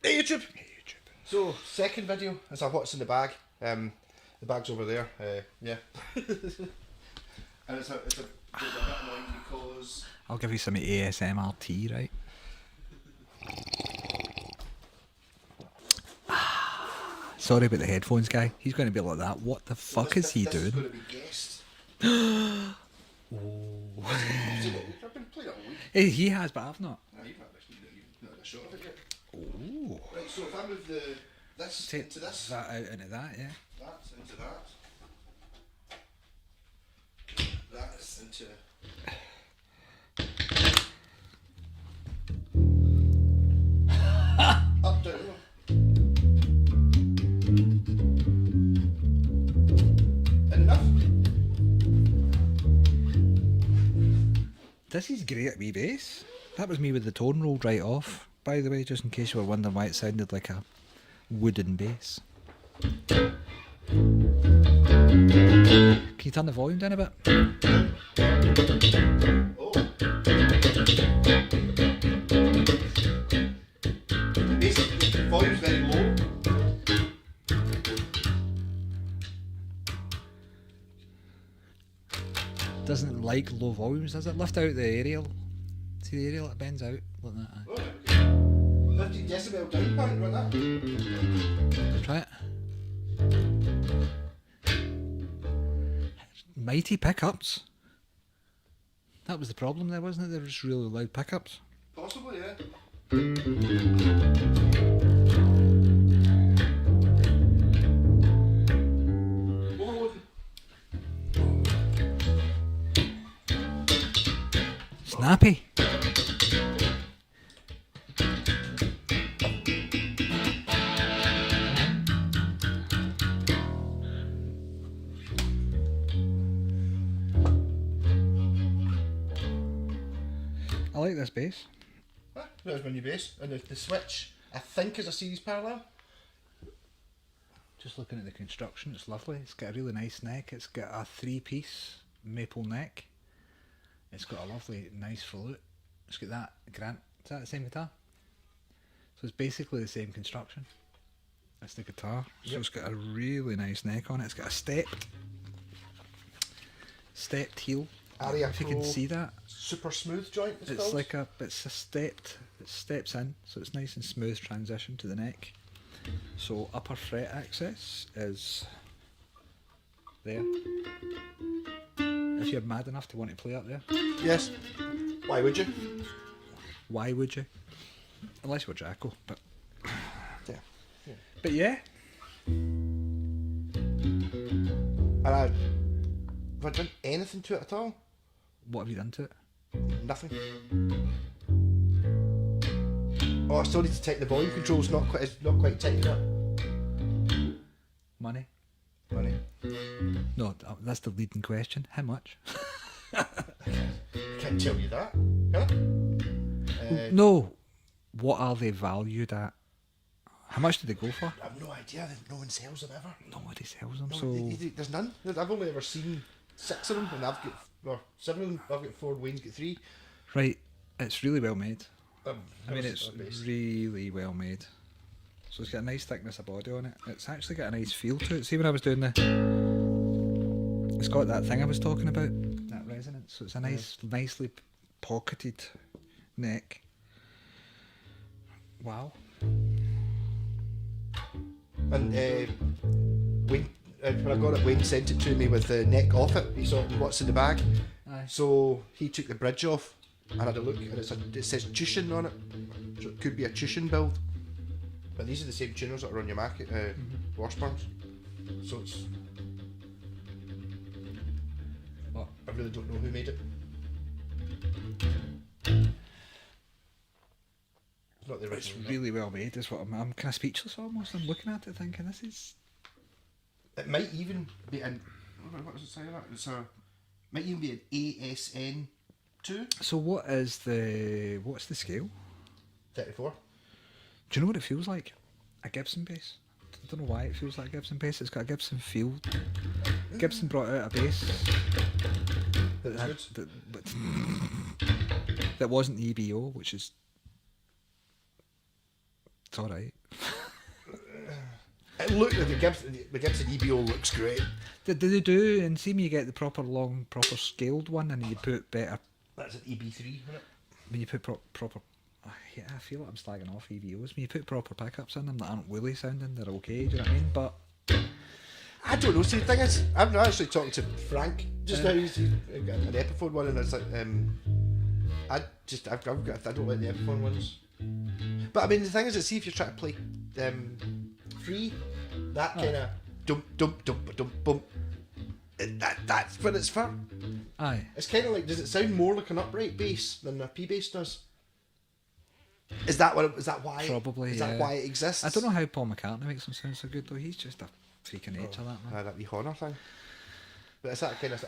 Hey YouTube! So, second video is a what's in the bag. The bag's over there. Yeah. And it's a bit annoying because... I'll give you some ASMR tea, right? Sorry about the headphones, guy. He's going to be like that. What the fuck is he this is going doing? to be guessed. I've been playing it all week. Hey, he has, but I've not. Nah, you've not had a shot of it yet. Ooh. Right, so if I move this Take into this, that out into that, yeah. that's into that. That's into... Up, down, over. Enough? This is great at wee bass. That was me with the tone rolled right off, by the way, just in case you were wondering why it sounded like a wooden bass. Can you turn the volume down a bit? Oh. Basically, the volume's very low. Doesn't like low volumes, does it? Lift out the aerial. See the aerial? It bends out like that. Oh, okay. 50 decibel down point, like that. Try it. Mighty pickups. That was the problem there, wasn't it? There was really loud pickups. Possibly, yeah. Overloading. Snappy. I like this bass. Huh? There's my new bass. And the switch, I think, is a series parallel. Just looking at the construction, it's lovely. It's got a really nice neck. It's got a 3-piece maple neck. It's got a lovely, nice flute. It's got that Grant. Is that the same guitar? So it's basically the same construction. That's the guitar. So Yep. it's got a really nice neck on it. It's got a stepped heel. Aria If you Pro can see that, super smooth joint, it's it's called. like it's a stepped. It steps in, so it's nice and smooth transition to the neck. So upper fret access is there. If you're mad enough to want to play up there, Yes. Why would you? why would you? Unless you're Jacko, but Yeah. but yeah, And have I done anything to it at all? what have you done to it? Nothing. Oh, I still need to tighten the volume controls. It's not quite tight enough. Money? Money. No, that's the leading question. How much? Can't tell you that. Huh? No. What are they valued at? How much did they go for? I have no idea. No one sells them ever. Nobody sells them, No, so there's none. I've only ever seen 6 of them, and I've got 7 of them. I've got 4. Wayne's got 3. right. It's really well made. I mean, How's it's that bass? really well made. So it's got a nice thickness of body on it. It's actually got a nice feel to it. See, when I was doing it's got that thing I was talking about, that resonance. So it's a nicely pocketed neck. Wow. And Wayne, when I got it, Wayne sent it to me with the neck off it. He saw what's in the bag. Aye. So he took the bridge off and had a look, and it says Tushin on it. So it could be a Tushin build. But these are the same tuners that are on your market, Washburns. So it's... What? I really don't know who made it. It's not the It's original. really well made. Is what I'm kind of speechless almost. I'm looking at it thinking this is. It might even be an... What does it say that? Might even be an ASN2 So what's the scale? 34. Do you know what it feels like? A Gibson bass. I don't know why it feels like a Gibson bass. It's got a Gibson feel. Gibson brought out a bass That's that, good. that wasn't the EBO, which is It's alright. It looked the Gibson EBO looks great. Did they do, and see me you get the proper long, proper scaled one, and you put better, That's an EB3, isn't it? when you put proper, yeah, I feel like I'm slagging off EVOs, when you put proper pickups in them that aren't woolly sounding, they're okay, do you know what I mean? But I don't know. See, the thing is, I'm actually talking to Frank just now. He's got an Epiphone one, and it's like, I don't like the Epiphone ones. But I mean, the thing is, see if you're trying to play free, that kind of dump. That's what it's for. aye. It's kind of like, does it sound more like an upright bass than a P bass does? Is that what? Is that why? Probably, Is yeah. that why it exists? I don't know how Paul McCartney makes him sound so good though. He's just a freak of nature, that man. That wee Honor thing. But it's that kind of.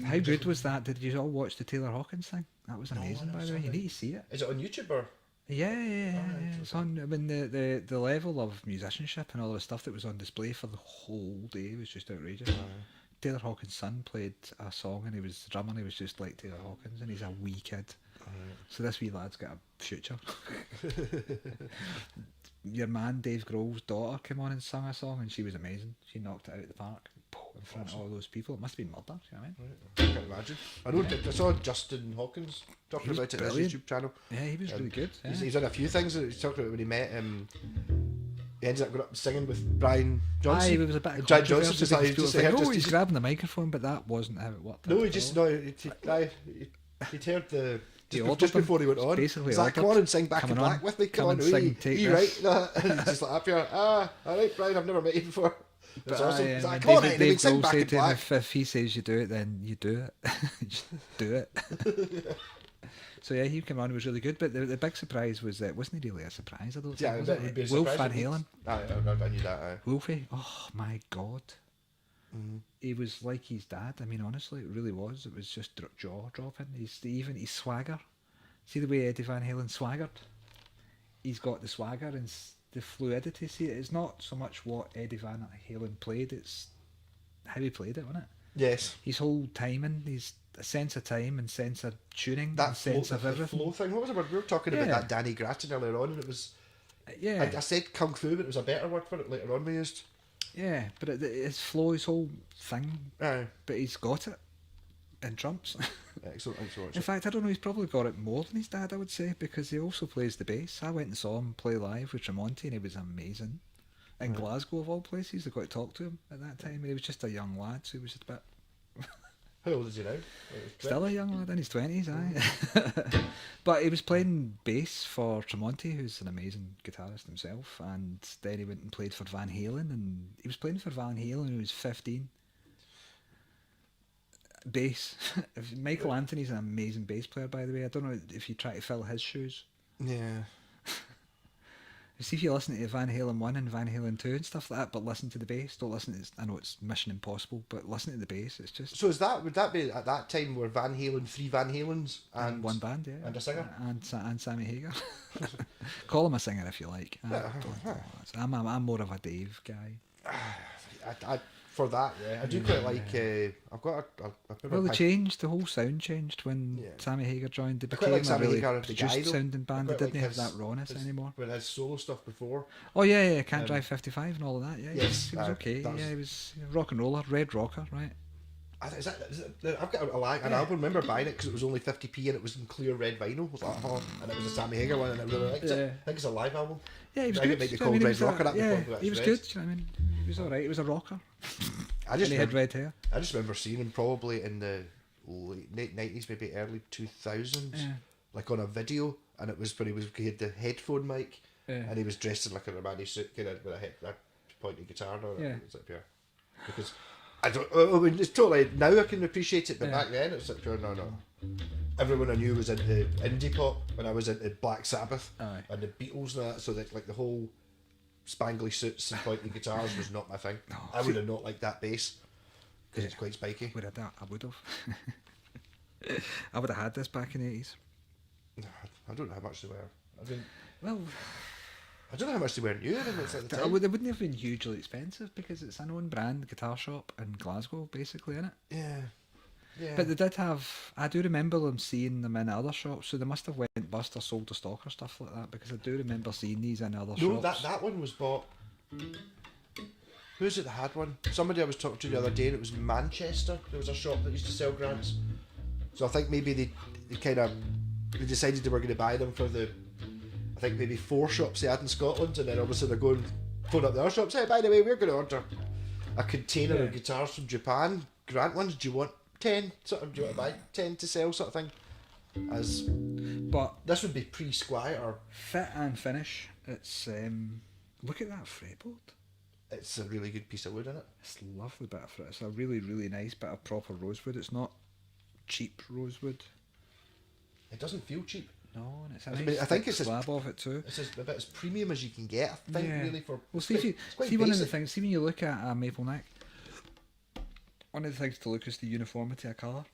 How good was that? Did you all watch the Taylor Hawkins thing? That was amazing, by the way. You need to see it. Is it on YouTube or? Yeah. It's on. I mean, the level of musicianship and all the stuff that was on display for the whole day was just outrageous. Taylor Hawkins' son played a song, and he was the drummer. And he was just like Taylor Hawkins, and he's a wee kid. So this wee lad's got a future. Your man Dave Grohl's daughter came on and sung a song, and she was amazing. She knocked it out of the park in front of all those people. It must have been murder. You know what I mean? I can't imagine. I know. I saw Justin Hawkins talking He was about it on his brilliant. YouTube channel. Yeah, he was really good. Yeah. He's done a few things. He's talking about when he met. He ended up going up and singing with Brian Johnson. Aye, it was a bit of Brian Johnson controversy just because like, people just were like, like, just, oh, he's grabbing the microphone, but that wasn't how it worked. no, at he just all. no. He'd heard the. He Just, ordered just them. before he went on, Basically Zach, come ordered, on and sing Back in coming on, Black with me. come Come on, and sing, take you this. right? He's just like up here. All right, Brian, I've never met you before. It's awesome. aye, He's and like, then come on, Dave sing Grohl Back in said to him, Black. if he says you do it, then you do it. Just do it. So yeah, he came on. It was really good. But the big surprise was that wasn't he really a surprise? I don't Yeah, think. that Was would be a it? Wolf surprise Van if Halen. I knew that. Aye. Wolfie. Oh my god. Mm-hmm. He was like his dad. I mean, honestly, it really was. It was just jaw dropping. His swagger. See the way Eddie Van Halen swaggered? He's got the swagger and the fluidity. See, it's not so much what Eddie Van Halen played, it's how he played it, wasn't it? Yes. His whole timing, his sense of time and sense of tuning That and sense of the everything. flow thing. What was the word? We were talking about Yeah. that Danny Grattan earlier on, and it was. Yeah, I said kung fu, but it was a better word for it later on we used. yeah, but his flow, his whole thing, Aye. but he's got it in trumps. Excellent. Thanks for watching. In fact, I don't know, he's probably got it more than his dad, I would say, because he also plays the bass. I went and saw him play live with Tremonti, and he was amazing. In Glasgow, of all places, I got to talk to him at that time, and he was just a young lad, so he was just a bit... How old is he now? Still a young lad in his 20s, aye. But he was playing bass for Tremonti, who's an amazing guitarist himself, and then he went and played for Van Halen, and he was playing for Van Halen when he was 15. Bass. Michael Anthony's an amazing bass player, by the way. I don't know if you try to fill his shoes. Yeah. See if you listen to Van Halen 1 and Van Halen 2 and stuff like that, but listen to the bass. Don't listen to... I know it's Mission Impossible, but listen to the bass. It's just... So would that be at that time where Van Halen, 3 Van Halens and one band, yeah. and a singer? And Sammy Hagar. Call him a singer if you like. I'm more of a Dave guy. I for that, yeah, I do quite like. I've got a Well, they changed. The whole sound changed when Yeah. Sammy Hagar joined. They I quite became like a Sammy really Hagar as the guy, produced though. sounding band. They I quite didn't like have that rawness his- anymore. With his solo stuff before. Oh yeah, Can't Drive 55 and all of that. Yeah, Yes, he was okay. that was- Yeah, he was rock and roller, red rocker, right? Is that, I've got an album. I remember buying it because it was only 50p and it was in clear red vinyl. I was like, oh, and it was a Sammy Hagar one, and I really liked it. Yeah. I think it's a live album. Yeah, he was I good. think it might be I called mean, he Red was a- Rocker at the yeah, point, but he was that's good. You know what I mean? He was all right. He was a rocker. I just And he had remember, red hair. I just remember seeing him probably in the late 90s, maybe early 2000s, Yeah. like on a video, and it was when he had the headphone mic, Yeah. and he was dressed in like a Romani suit, kind of with a pointy guitar. Or Yeah. It's like pure. Because I don't. I mean, it's totally now I can appreciate it, but Yeah. back then it's like pure. No. Everyone I knew was into indie pop when I was into Black Sabbath Aye. and the Beatles and that. So that like the whole spangly suits and pointy guitars was not my thing. No. I would have not liked that bass because it's quite spiky. Would have that? I would have. I would have had this back in the 80s. I don't know how much they were. I mean, Well, I don't know how much they were new. I mean, it's at the they time. wouldn't have been hugely expensive because it's a known brand guitar shop in Glasgow, basically, innit? Yeah. Yeah. But they did have. I do remember them seeing them in other shops, so they must have went bust or sold to stock or stuff like that. Because I do remember seeing these in other No, shops. that one was bought. Who's it that had one? Somebody I was talking to the other day, and it was in Manchester. There was a shop that used to sell grants. So I think maybe they decided they were going to buy them for the, I think maybe 4 shops they had in Scotland, and then obviously they're going phone up the other shops. Hey, by the way, we're going to order a container of guitars from Japan, grant ones. Do you want 10? Sort of, do you want to buy 10 to sell, sort of thing? As But this would be pre-Squire. fit and finish, it's look at that fretboard. It's a really good piece of wood, isn't it? It's a lovely bit of fret. It's a really, really nice bit of proper rosewood. It's not cheap rosewood. It doesn't feel cheap. No, and it's a I nice mean, I think thick it's as- slab of it too. It's about as premium as you can get, I think, Yeah. really. For Well, see if you it's quite see one of the basic. things. See when you look at a maple neck, one of the things to look is the uniformity of colour.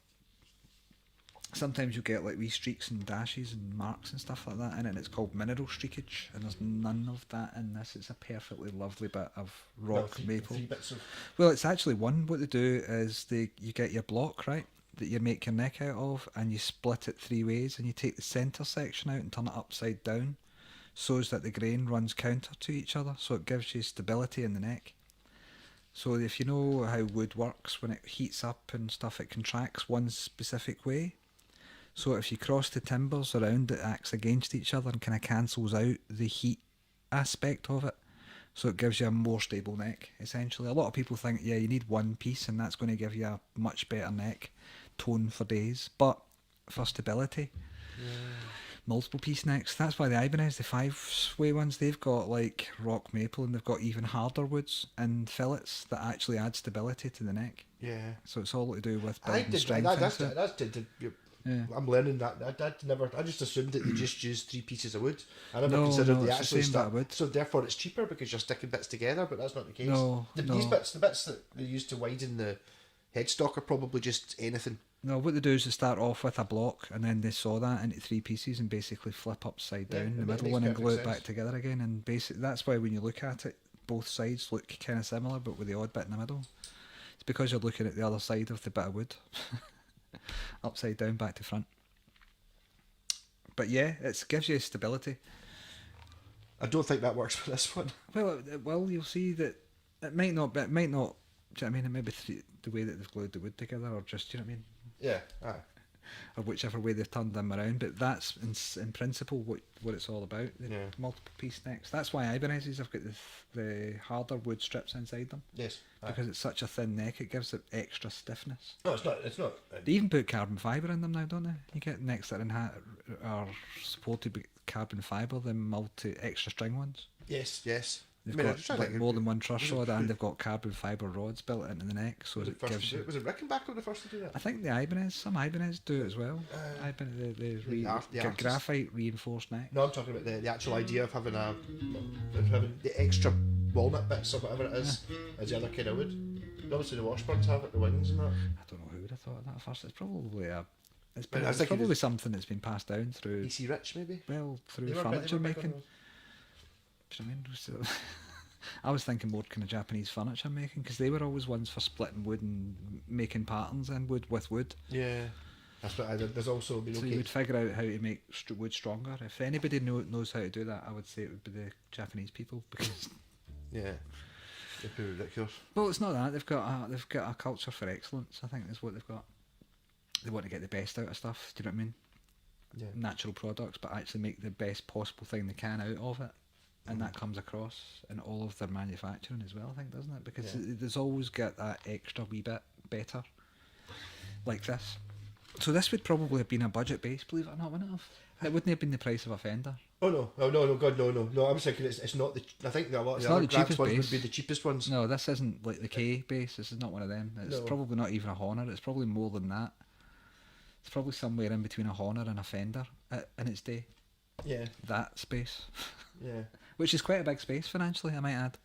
Sometimes you get like wee streaks and dashes and marks and stuff like that in it, and it's called mineral streakage, and there's none of that in this. It's a perfectly lovely bit of Well, rock maple. 3 bits of. Well, it's actually one. What they do is you get your block, right, that you make your neck out of, and you split it 3 ways, and you take the centre section out and turn it upside down, so as that the grain runs counter to each other, so it gives you stability in the neck. So if you know how wood works, when it heats up and stuff, it contracts one specific way. So if you cross the timbers around, it acts against each other and kind of cancels out the heat aspect of it. So it gives you a more stable neck, essentially. A lot of people think, yeah, you need one piece and that's going to give you a much better neck tone for days. But for stability, multiple piece necks. That's why the Ibanez, the 5-way ones, they've got like rock maple and they've got even harder woods and fillets that actually add stability to the neck. Yeah. So it's all to do with I building did strength that. into it. Yeah. I'm learning that. I just assumed that they just used 3 pieces of wood. I never No, considered no, they it's the actually same bit of stuck. wood. So therefore, it's cheaper because you're sticking bits together. But that's not the case. No, These no. bits, the bits that they use to widen the headstock, are probably just anything. No, what they do is they start off with a block and then they saw that into 3 pieces and basically flip upside Yeah, down it the middle makes one and perfect glue it sense. back together again. And basically, that's why when you look at it, both sides look kind of similar, but with the odd bit in the middle. It's because you're looking at the other side of the bit of wood, upside down, back to front. But yeah, it gives you stability. I don't think that works for this one. Well, you'll see that it might not. It might not. Do you know what I mean? It may be the way that they've glued the wood together, or just, do you know what I mean? Yeah. Aye. Or whichever way they've turned them around. But that's in principle what it's all about. The Yeah. multiple piece necks. That's why Ibanez's have got the harder wood strips inside them, Yes. Aye. because it's such a thin neck. It gives it extra stiffness. No, it's not. It's not. They even put carbon fibre in them now, don't they? You get necks that are supported with carbon fibre, the extra string ones. Yes. Yes. They've I mean, I'm got just trying like to think, more than one truss was it- rod, and they've got carbon fibre rods built into the neck, so Was it it, first gives to do you. it? Was it Rickenbacker the first to do that? I think the Ibanez, some Ibanez do it as well. the artist. Graphite reinforced neck. No, I'm talking about the actual idea of having having the extra walnut bits or whatever it is as the other kind of wood. Obviously, the Washburns have it, the wings and that. I don't know who would have thought of that first. It's probably I was thinking probably it's- something that's been passed down through EC Rich, maybe. through They were furniture big on making. those. Do you know what I mean? So, I was thinking more kind of Japanese furniture making, because they were always ones for splitting wood and making patterns in wood with wood. Yeah, that's what I did. There's also been So okay. you would figure out how to make wood stronger. If anybody knows how to do that, I would say it would be the Japanese people, because Yeah, it'd be ridiculous. well, it's not that they've got a culture for excellence. I think is what they've got. They want to get the best out of stuff. Do you know what I mean? Yeah, Natural products, but actually make the best possible thing they can out of it, and that comes across in all of their manufacturing as well. I think, doesn't it? Because Yeah. there's always got that extra wee bit better, like this. So this would probably have been a budget base, believe it or not, wouldn't it have? It wouldn't have been the price of a Fender. Oh no! Oh no! God, no! I was thinking it's not the. I think a lot of It's the not other the Grants cheapest ones base. would be the cheapest ones. No, this isn't like the K base. This is not one of them. It's No. probably not even a Honor. It's probably more than that. It's probably somewhere in between a Honor and a Fender in its day. Yeah, That space, yeah. which is quite a big space financially, I might add.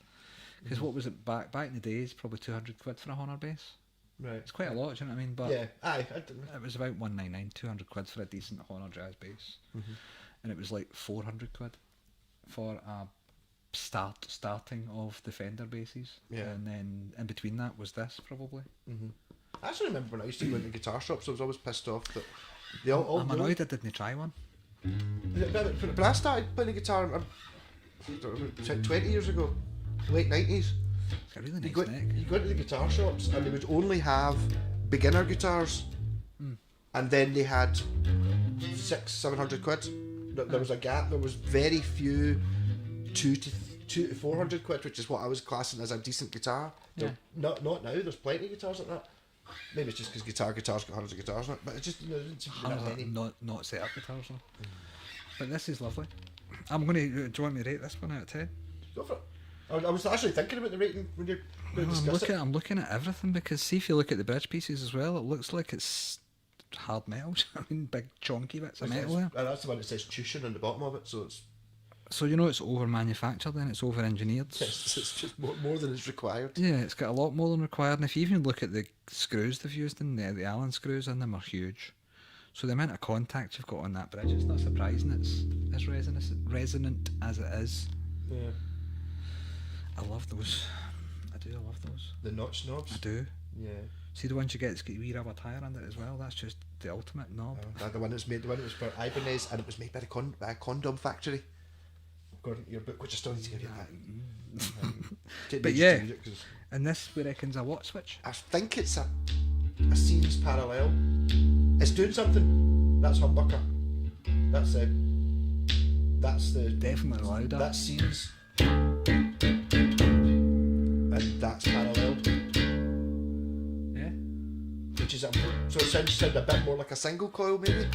Because what was it back in the days? Probably 200 quid for a Honor base. Right. It's quite a lot, do you know what I mean? But Yeah. Aye. I don't know. it was about 199, 200 quid for a decent Honor jazz bass, and it was like 400 quid for a starting of the Fender basses. Yeah. And then in between that was this probably. Mhm. I actually remember when I used to go into guitar shops, I was always pissed off that they all I'm know. annoyed I didn't try one. But I started playing guitar, I don't know, 20 years ago, late 90s. It's got a really You nice go, neck. you go into the guitar shops and they would only have beginner guitars, and then they had 600-700 quid. There was a gap. There was very few 200 to 400 quid, which is what I was classing as a decent guitar. Yeah. Not now. There's plenty of guitars like that. Maybe it's just because guitars got hundreds of guitars in it, but it's just there didn't seem to be that many. Not set up guitars though. But this is lovely. I'm gonna. Do you want me to rate this one out of 10? Go for it. I was actually thinking about the rating when you're going to discuss it. I'm looking at everything because see if you look at the bridge pieces as well, it looks like it's hard metal. I mean, big chunky bits of metal there. And that's the one that says Tushin on the bottom of it, so it's So you know it's over manufactured then, it's over engineered. it's just more than is required. Yeah, it's got a lot more than required, and if you even look at the screws they've used in there, the Allen screws in them are huge. So the amount of contact you've got on that bridge, it's not surprising it's as resonant as it is. Yeah. I love those. I love those. The notch knobs. I do. Yeah. See the ones you get that's got a wee rubber tyre under it as well, that's just the ultimate knob. The one that was for Ibanez, and it was made by a condom factory. According to your book, which I still need to get back. But yeah, and this we reckon's a what switch? I think it's a series parallel. It's doing something. That's humbucker. That's the Definitely louder. That's series. And that's parallel. Yeah. Which is so it sounds a bit more like a single coil maybe.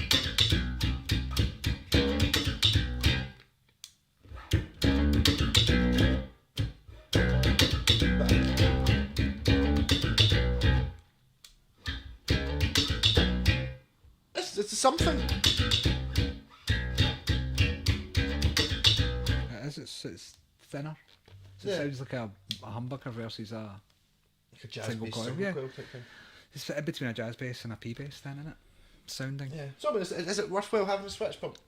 It's something. It is. It's thinner. So Yeah. it sounds like a humbucker versus a Like a jazz single bass coil, single yeah. coil type thing. It's in between a jazz bass and a P bass then, isn't it? Sounding. Yeah. So I mean, is it worthwhile having a switch pump?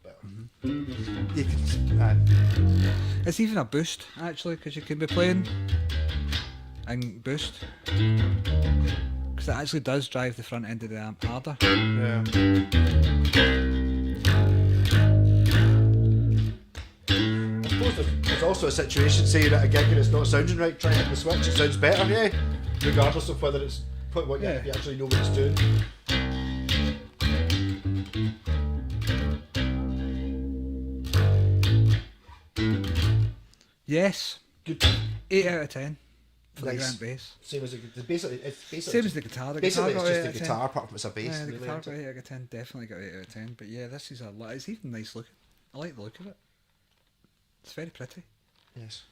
Mm-hmm. You can. It's even a boost actually, because you can be playing and boost. Because it actually does drive the front end of the amp harder. Yeah. I suppose there's also a situation, say you're at a gig and it's not sounding right, try hitting the switch, it sounds better, yeah. Regardless of whether it's what Yeah. if you actually know what it's doing. Yes, Good. 8 out of 10 for Nice. the grand bass. Same as it's basically Same as the guitar. The basically guitar it's got 8 just out the of 10. guitar apart from it's a bass. Yeah, the really, guitar isn't got it? 8 out of 10. Definitely got 8 out of 10. But yeah, this is a lot. It's even nice looking. I like the look of it. It's very pretty. Yes.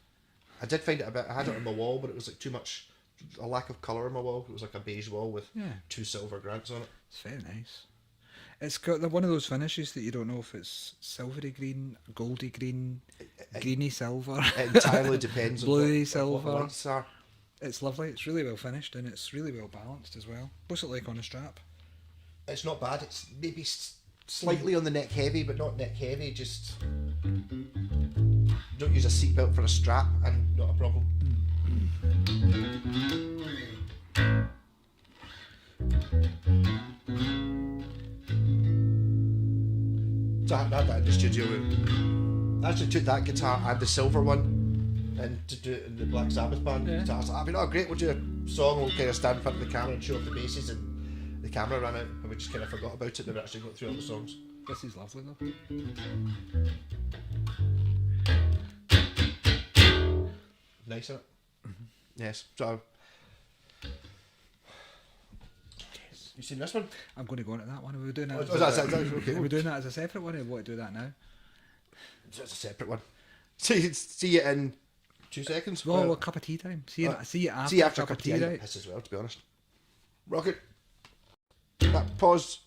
I did find it a bit. I had it on my wall, but it was like too much, a lack of colour on my wall. It was like a beige wall with Yeah, 2 silver grants on it. it's very nice. It's got one of those finishes that you don't know if it's silvery green, goldy green, greeny silver. It entirely depends on Bluey what silver. the lights are. It's lovely. It's really well finished and it's really well balanced as well. What's it like on a strap? It's not bad. It's maybe slightly on the neck heavy, but not neck heavy. Just don't use a seatbelt for a strap, and not a problem. So I had that in the studio room. I actually took that guitar and the silver one and to do it in the Black Sabbath band guitar. I was like, I mean, oh great, we'll do a song, we'll kind of stand in front of the camera and show off the basses, and the camera ran out and we just kind of forgot about it. Never actually got through all the songs. This is lovely though. Nice, isn't it? Yes. So, you seen this one? I'm going to go into that one. Are we doing that? Oh, that's okay. Are we doing that as a separate one, or what? Do that now? It's a separate one. See it in 2 seconds. Well, a cup of tea time. See you after. See you after a cup of tea, right? Piss as well, to be honest. Rocket. Pause.